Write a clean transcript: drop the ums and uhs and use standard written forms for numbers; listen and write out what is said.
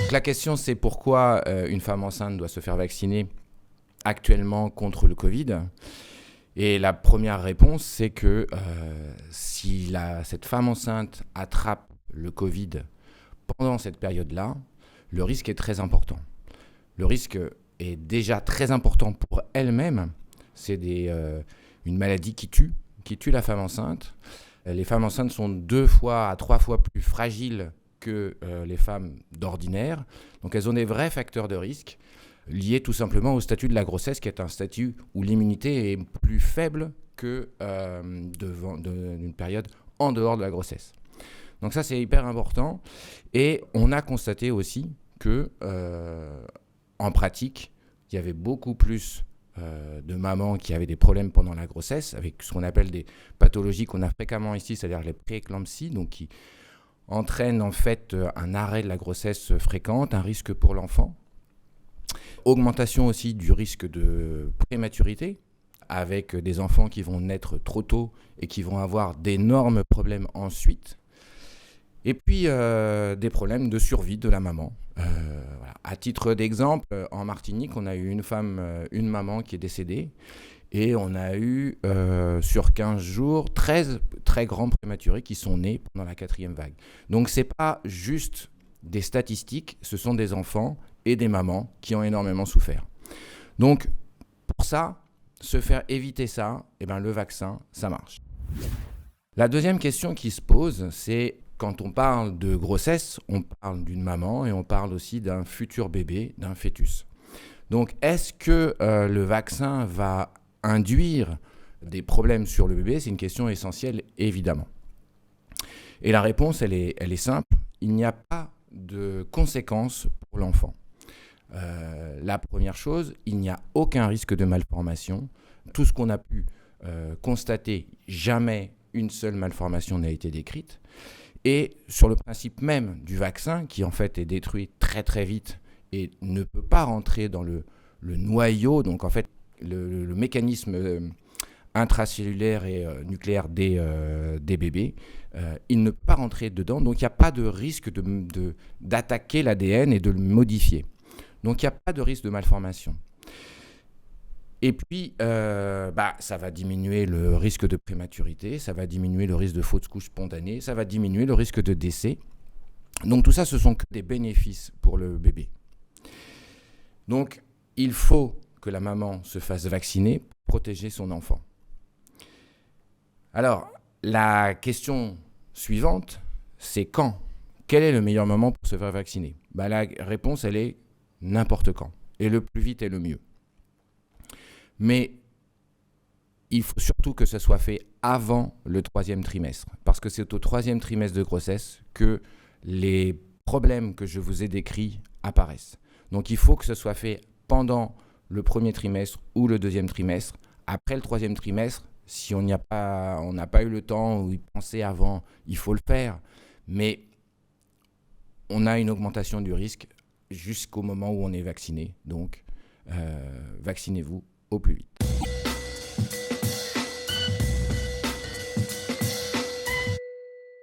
Donc la question, c'est pourquoi une femme enceinte doit se faire vacciner actuellement contre le Covid. Et la première réponse, c'est que si cette femme enceinte attrape le Covid pendant cette période-là, le risque est très important. Le risque est déjà très important pour elle-même. C'est une maladie qui tue la femme enceinte. Les femmes enceintes sont 2 fois à 3 fois plus fragiles que les femmes d'ordinaire. Donc elles ont des vrais facteurs de risque liés tout simplement au statut de la grossesse, qui est un statut où l'immunité est plus faible que d'une période en dehors de la grossesse. Donc ça, c'est hyper important. Et on a constaté aussi que, en pratique, il y avait beaucoup plus de mamans qui avaient des problèmes pendant la grossesse, avec ce qu'on appelle des pathologies qu'on a fréquemment ici, c'est-à-dire les prééclampsies, donc qui entraînent en fait un arrêt de la grossesse fréquente, un risque pour l'enfant. Augmentation aussi du risque de prématurité, avec des enfants qui vont naître trop tôt et qui vont avoir d'énormes problèmes ensuite. Et puis des problèmes de survie de la maman. Voilà. À titre d'exemple, en Martinique, on a eu une maman qui est décédée, et on a eu sur 15 jours 13 très grands prématurés qui sont nés pendant la 4e vague. Donc c'est pas juste des statistiques, ce sont des enfants et des mamans qui ont énormément souffert. Donc pour ça, se faire éviter ça, le vaccin, ça marche. La deuxième question qui se pose, c'est quand on parle de grossesse, on parle d'une maman et on parle aussi d'un futur bébé, d'un fœtus. Donc est-ce que le vaccin va induire des problèmes sur le bébé ? C'est une question essentielle, évidemment. Et la réponse, elle est simple. Il n'y a pas de conséquences pour l'enfant. La première chose, il n'y a aucun risque de malformation. Tout ce qu'on a pu constater, jamais une seule malformation n'a été décrite. Et sur le principe même du vaccin, qui en fait est détruit très très vite et ne peut pas rentrer dans le noyau, donc en fait le mécanisme intracellulaire et nucléaire des bébés, il ne peut pas rentrer dedans, donc il n'y a pas de risque d'attaquer l'ADN et de le modifier. Donc il n'y a pas de risque de malformation. Et puis, ça va diminuer le risque de prématurité, ça va diminuer le risque de fausse couche spontanée, ça va diminuer le risque de décès. Donc tout ça, ce sont que des bénéfices pour le bébé. Donc il faut que la maman se fasse vacciner pour protéger son enfant. Alors, la question suivante, c'est quand ? Quel est le meilleur moment pour se faire vacciner ? La réponse, elle est n'importe quand. Et le plus vite est le mieux. Mais il faut surtout que ce soit fait avant le 3e trimestre. Parce que c'est au 3e trimestre de grossesse que les problèmes que je vous ai décrits apparaissent. Donc il faut que ce soit fait pendant le 1er trimestre ou le 2e trimestre. Après le 3e trimestre, si on n'a pas eu le temps ou y penser avant, il faut le faire. Mais on a une augmentation du risque jusqu'au moment où on est vacciné. Donc vaccinez-vous au plus vite.